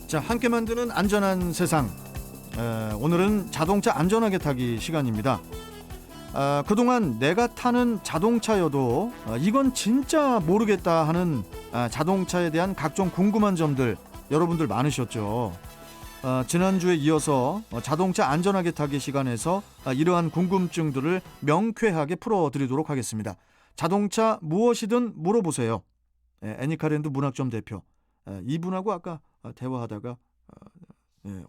자, 함께 만드는 안전한 세상. 오늘은 자동차 안전하게 타기 시간입니다. 그동안 내가 타는 자동차여도 이건 진짜 모르겠다 하는 자동차에 대한 각종 궁금한 점들 여러분들 많으셨죠. 지난주에 이어서 자동차 안전하게 타기 시간에서 이러한 궁금증들을 명쾌하게 풀어드리도록 하겠습니다. 자동차 무엇이든 물어보세요. 애니카랜드 문학점 대표 이분하고 아까 대화하다가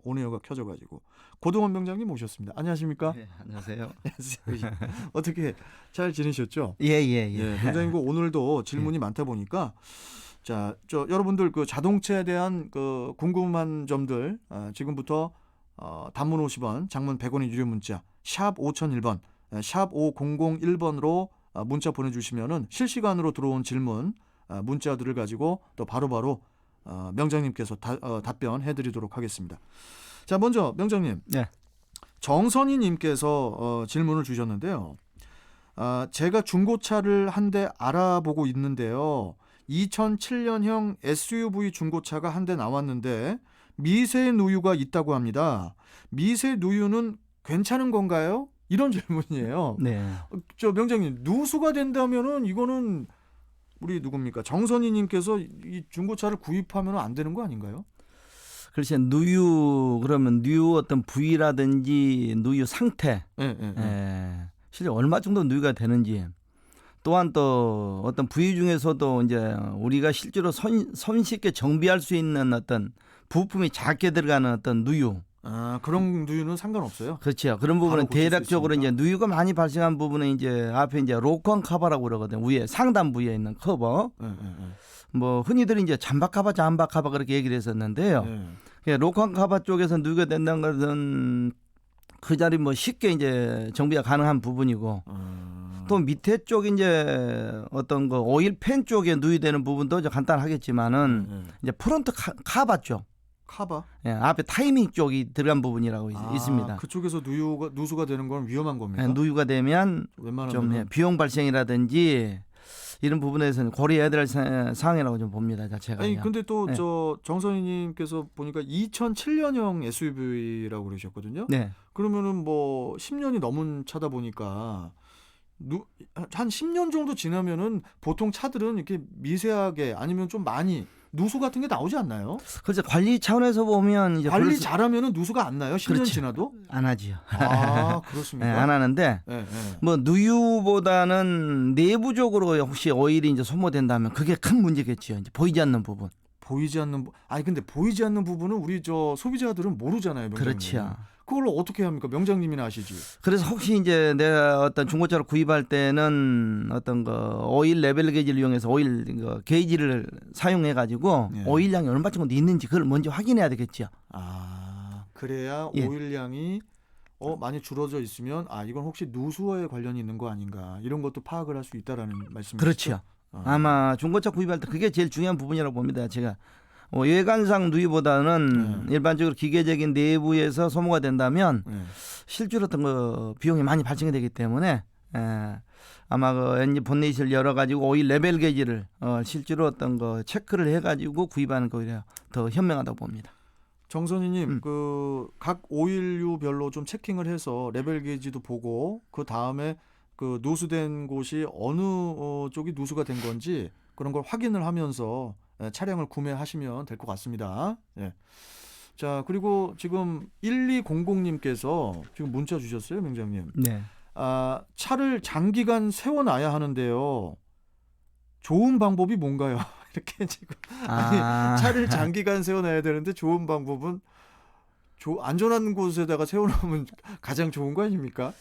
온에어가 켜져가지고 고동원 병장님 모셨습니다. 안녕하십니까? 네, 안녕하세요. 어떻게 잘 지내셨죠? 예. 병장님 오늘도 질문이 많다 보니까 자, 여러분들 그 자동차에 대한 그 궁금한 점들 지금부터 단문 50원, 장문 100원의 유료 문자 샵 5001번, 샵 5001번으로 문자 보내주시면은 실시간으로 들어온 질문 문자들을 가지고 또 바로바로 명장님께서 답변해드리도록 하겠습니다. 자, 먼저 명장님, 네. 정선희님께서 질문을 주셨는데요. 제가 중고차를 한 대 알아보고 있는데요. 2007년형 SUV 중고차가 한 대 나왔는데 미세 누유가 있다고 합니다. 미세 누유는 괜찮은 건가요? 이런 질문이에요. 네. 명장님, 누수가 된다면은 이거는 우리 누굽니까? 정선희님께서 이 중고차를 구입하면 안 되는 거 아닌가요? 글쎄 누유 그러면 누유 어떤 부위라든지 누유 상태, 실제 얼마 정도 누유가 되는지, 또한 또 어떤 부위 중에서도 이제 우리가 실제로 손쉽게 정비할 수 있는 어떤 부품이 작게 들어가는 어떤 누유. 그런 누유는 상관없어요. 그렇죠. 그런 부분은 대략적으로 이제 누유가 많이 발생한 부분은 이제 앞에 이제 로컨 커버라고 그러거든요. 위에 상단 부위에 있는 커버. 뭐 흔히들 이제 잠박 커버 그렇게 얘기를 했었는데요. 로컨 커버 쪽에서 누유가 된다는 것은 그 자리 뭐 쉽게 이제 정비가 가능한 부분이고, 또 밑에 쪽 이제 어떤 거 오일 팬 쪽에 누유되는 부분도 이제 간단하겠지만은 이제 프론트 카바 쪽. 카바? 예, 앞에 타이밍 쪽이 들어간 부분이라고 있습니다. 그쪽에서 누수가 되는 건 위험한 겁니까? 예, 누유가 되면 좀 비용 발생이라든지 이런 부분에서는 고려해야 될 사항이라고 좀 봅니다. 자체가. 아니 근데 또 정선희님께서 보니까 2007년형 SUV라고 그러셨거든요. 네. 그러면은 뭐 10년이 넘은 차다 보니까 한 10년 정도 지나면은 보통 차들은 이렇게 미세하게 아니면 좀 많이 누수 같은 게 나오지 않나요? 그래서 관리 차원에서 보면 이제 관리 잘하면 누수가 안 나요? 10년 그렇죠. 지나도? 안 하지요. 그렇습니까? 네, 안 하는데 뭐 누유보다는 내부적으로 혹시 오일이 이제 소모된다면 그게 큰 문제겠죠. 이제 보이지 않는 부분. 근데 보이지 않는 부분은 우리 소비자들은 모르잖아요, 명장님. 그렇죠. 그걸 어떻게 합니까? 명장님이나 아시지. 그래서 혹시 이제 내가 어떤 중고차를 구입할 때는 어떤 거 오일 레벨 게이지를 이용해서 오일 게이지를 사용해 가지고 오일량이 얼마 정도 있는지 그걸 먼저 확인해야 되겠죠. 그래야 오일량이 많이 줄어져 있으면 이건 혹시 누수에 관련이 있는 거 아닌가, 이런 것도 파악을 할 수 있다라는 말씀이시죠? 그렇죠. 아마 중고차 구입할 때 그게 제일 중요한 부분이라고 봅니다. 제가 외관상 누유보다는 일반적으로 기계적인 내부에서 소모가 된다면 실제로 어떤 거 비용이 많이 발생이 되기 때문에 아마 그 엔진 본넷을 열어가지고 오일 레벨 게이지를 실제로 어떤 거 체크를 해가지고 구입하는 거 오히려 더 현명하다고 봅니다. 정선희님, 각 오일류별로 좀 체킹을 해서 레벨 게이지도 보고 그 다음에 그 누수된 곳이 어느 쪽이 누수가 된 건지 그런 걸 확인을 하면서 차량을 구매하시면 될 것 같습니다. 자, 그리고 지금 1200님께서 지금 문자 주셨어요, 명장님. 네. 차를 장기간 세워놔야 하는데요. 좋은 방법이 뭔가요? 이렇게 지금 차를 장기간 세워놔야 되는데 좋은 방법은 안전한 곳에다가 세워놓으면 가장 좋은 거 아닙니까?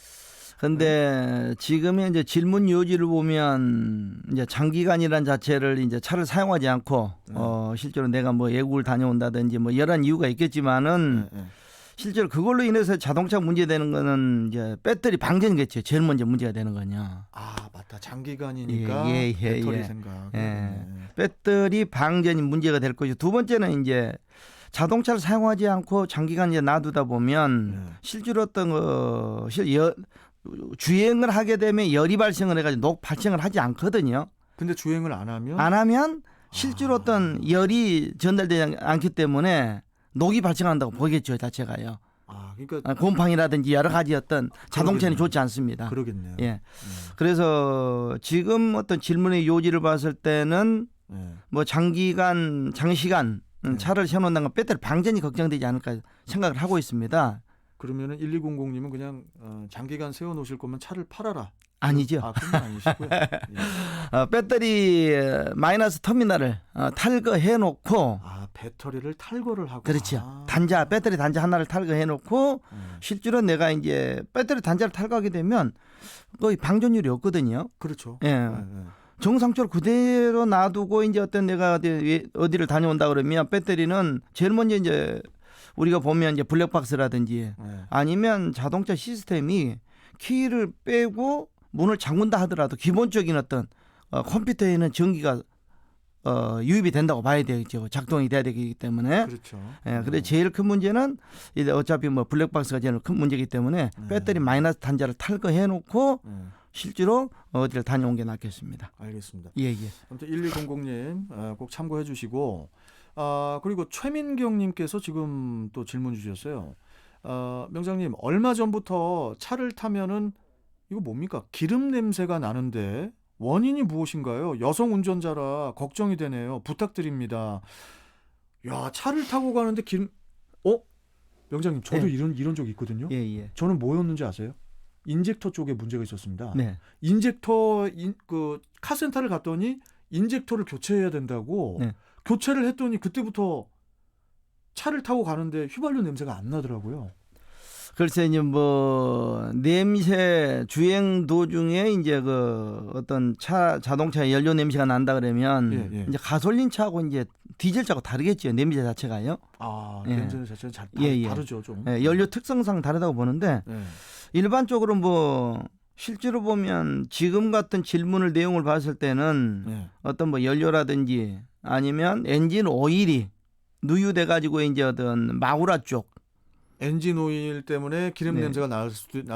근데 지금의 이제 질문 요지를 보면 이제 장기간이란 자체를 이제 차를 사용하지 않고 실제로 내가 뭐 외국을 다녀온다든지 뭐 여러 이유가 있겠지만은 실제로 그걸로 인해서 자동차 문제되는 거는 이제 배터리 방전이겠죠. 제일 먼저 문제가 되는 거냐. 맞다. 장기간이니까 배터리 생각. 배터리 방전이 문제가 될 것이고, 두 번째는 이제 자동차를 사용하지 않고 장기간 이제 놔두다 보면 실제로 어떤 주행을 하게 되면 열이 발생을 해가지고 녹 발생을 하지 않거든요. 근데 주행을 안 하면 실제로 어떤 열이 전달되지 않기 때문에 녹이 발생한다고 보겠죠 자체가요. 그러니까 곰팡이라든지 여러 가지 어떤 자동차는 좋지 않습니다. 그러겠네요. 예. 그래서 지금 어떤 질문의 요지를 봤을 때는 뭐 장시간 차를 세워놓는다는 건 배터리 방전이 걱정되지 않을까 생각을 하고 있습니다. 그러면은 1200님은 그냥 장기간 세워놓으실 거면 차를 팔아라. 아니죠. 그건 아니시고요. 예. 배터리 마이너스 터미널을 탈거해놓고 배터리를 탈거를 하고. 그렇죠. 배터리 단자 하나를 탈거해놓고 실제로 내가 이제 배터리 단자를 탈거하게 되면 거의 방전율이 없거든요. 그렇죠. 예. 정상적으로 그대로 놔두고 이제 내가 어디를 다녀온다 그러면 배터리는 제일 먼저 이제 우리가 보면 이제 블랙박스라든지 아니면 자동차 시스템이 키를 빼고 문을 잠근다 하더라도 기본적인 어떤 컴퓨터에는 전기가 유입이 된다고 봐야 되겠죠. 작동이 돼야 되기 때문에. 그렇죠. 그래서 제일 큰 문제는 이제 어차피 뭐 블랙박스가 제일 큰 문제이기 때문에 배터리 마이너스 단자를 탈거해놓고 실제로 어디를 다녀온 게 낫겠습니다. 알겠습니다. 예. 아무튼 1200님 꼭 참고해 주시고 그리고 최민경님께서 지금 또 질문 주셨어요. 명장님 얼마 전부터 차를 타면은 이거 뭡니까? 기름 냄새가 나는데 원인이 무엇인가요? 여성 운전자라 걱정이 되네요. 부탁드립니다. 야, 차를 타고 가는데 기름 명장님 저도 이런 적 있거든요. 예. 저는 뭐였는지 아세요? 인젝터 쪽에 문제가 있었습니다. 네. 인젝터 그 카센터를 갔더니 인젝터를 교체해야 된다고 교체를 했더니 그때부터 차를 타고 가는데 휘발유 냄새가 안 나더라고요. 글쎄 이제 뭐 냄새 주행 도중에 이제 그 어떤 자동차 연료 냄새가 난다 그러면 이제 가솔린 차하고 이제 디젤 차하고 다르겠죠. 냄새 자체가요. 냄새 자체는 다르죠 좀. 연료 특성상 다르다고 보는데 일반적으로 뭐 실제로 보면 지금 같은 질문을 내용을 봤을 때는 어떤 뭐 연료라든지 아니면 엔진 오일이 누유돼 가지고 이제 어떤 마구라 쪽 엔진 오일 때문에 기름 냄새가 날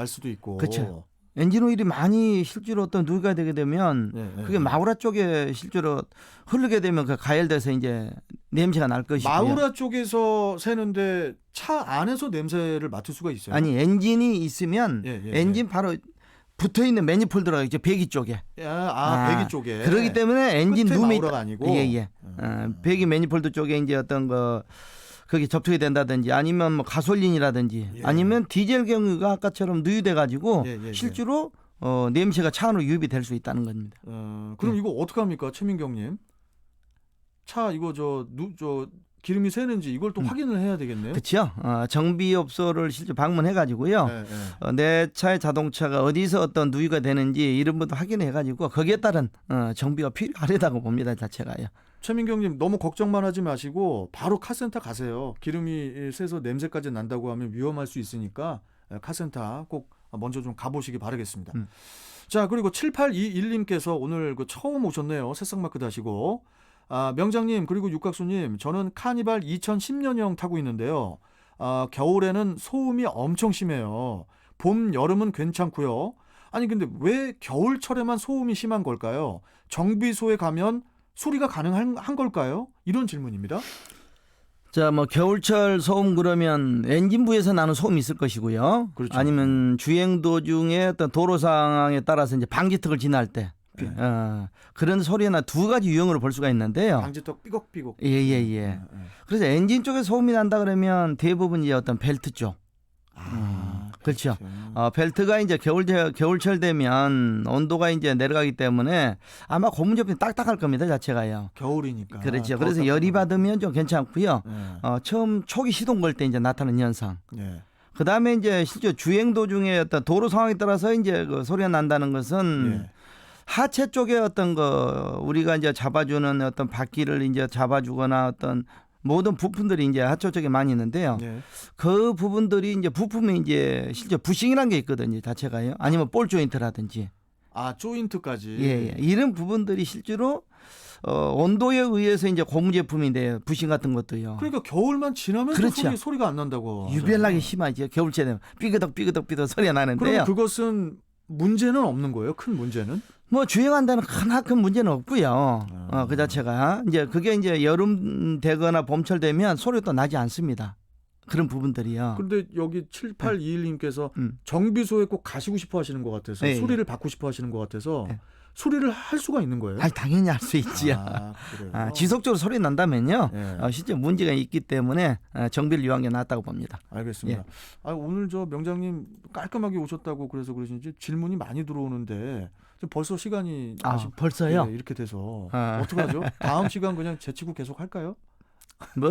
수도 있고. 그렇죠. 엔진 오일이 많이 실제로 어떤 누유가 되게 되면 그게 마구라 쪽에 실제로 흐르게 되면 그 가열돼서 이제 냄새가 날 것이고요. 마구라 쪽에서 새는데 차 안에서 냄새를 맡을 수가 있어요. 아니 엔진이 있으면 엔진 바로 붙어 있는 매니폴드가 이제 배기 쪽에. 배기 쪽에. 그렇기 때문에 엔진 룸이 마구라가 아니고. 배기 매니폴드 쪽에 이제 어떤 거기 접촉이 된다든지 아니면 뭐 가솔린이라든지 아니면 디젤 경우가 아까처럼 누유돼 가지고 실제로 냄새가 차 안으로 유입이 될 수 있다는 겁니다. 그럼 이거 어떻게 합니까, 최민경님? 차 이거 저 기름이 새는지 이걸 또 확인을 해야 되겠네요. 그렇죠. 정비업소를 실제 방문해 가지고요. 내 차의 자동차가 어디서 어떤 누유가 되는지 이런 것도 확인해 가지고 거기에 따른 정비가 필요하다고 봅니다. 자체가요. 최민경님 너무 걱정만 하지 마시고 바로 카센터 가세요. 기름이 새서 냄새까지 난다고 하면 위험할 수 있으니까 카센터 꼭 먼저 좀 가보시기 바라겠습니다. 자, 그리고 7821님께서 오늘 처음 오셨네요. 새싹마크 다시고. 명장님 그리고 육각수님, 저는 카니발 2010년형 타고 있는데요. 겨울에는 소음이 엄청 심해요. 봄, 여름은 괜찮고요. 아니 근데 왜 겨울철에만 소음이 심한 걸까요? 정비소에 가면 수리가 가능한 걸까요? 이런 질문입니다. 자, 뭐 겨울철 소음 그러면 엔진부에서 나는 소음이 있을 것이고요. 그렇죠. 아니면 주행 도중에 어떤 도로 상황에 따라서 이제 방지턱을 지날 때 그런 소리나 두 가지 유형으로 볼 수가 있는데요. 방지턱 삐걱삐걱. 예. 그래서 엔진 쪽에 소음이 난다 그러면 대부분 이제 어떤 벨트 쪽. 그렇죠. 벨트가 이제 겨울철 되면 온도가 이제 내려가기 때문에 아마 고무 제품이 딱딱할 겁니다. 자체가요. 겨울이니까. 그렇죠. 그래서 열이 받으면 좀 괜찮고요. 처음 초기 시동 걸 때 이제 나타나는 현상. 그 다음에 이제 실제 주행 도중에 어떤 도로 상황에 따라서 이제 그 소리가 난다는 것은 하체 쪽에 어떤 우리가 이제 잡아주는 어떤 바퀴를 이제 잡아주거나 어떤 모든 부품들이 이제 하체 쪽에 많이 있는데요. 그 부분들이 이제 부품이 이제 실제 부싱이라는 게 있거든요. 자체가요. 아니면 볼 조인트라든지. 조인트까지. 이런 부분들이 실제로 온도에 의해서 이제 고무 제품인데 부싱 같은 것도요. 그러니까 겨울만 지나면 그렇죠. 소리가 안 난다고. 유별나게 심하죠. 겨울철 되면 삐그덕 소리가 나는데요. 그럼 그것은 문제는 없는 거예요? 큰 문제는? 뭐 주행한다는 크나큰 문제는 없고요. 그 자체가 이제 그게 이제 여름 되거나 봄철 되면 소리도 나지 않습니다. 그런 부분들이요. 근데 여기 7821님께서 음. 정비소에 꼭 가시고 싶어 하시는 것 같아서 예, 예. 수리를 받고 싶어 하시는 것 같아서 예. 수리를 할 수가 있는 거예요? 아니, 당연히 할 수 있지요. 그래요? 지속적으로 소리 난다면요. 예. 실제 문제가 있기 때문에 정비를 요한 게 낫다고 봅니다. 알겠습니다. 오늘 저 명장님 깔끔하게 오셨다고 그래서 그러신지 질문이 많이 들어오는데 좀 벌써 시간이 벌써요? 예, 이렇게 돼서 어떡하죠? 다음 시간 그냥 제치고 계속 할까요? 뭐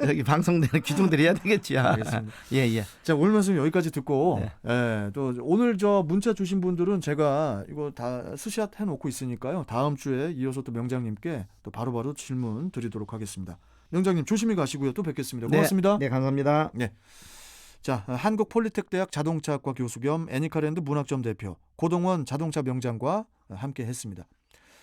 여기 방송되는 규정들이 해야 되겠지요. 알겠습니다. 예. 자, 오늘 말씀 여기까지 듣고 네. 예, 또 오늘 저 문자 주신 분들은 제가 이거 다 스샷 해놓고 있으니까요. 다음 주에 이어서 또 명장님께 또 바로바로 질문 드리도록 하겠습니다. 명장님 조심히 가시고요. 또 뵙겠습니다. 고맙습니다. 네, 감사합니다. 자, 한국폴리텍대학 자동차학과 교수 겸 애니카랜드 문학점 대표 고동원 자동차 명장과 함께 했습니다.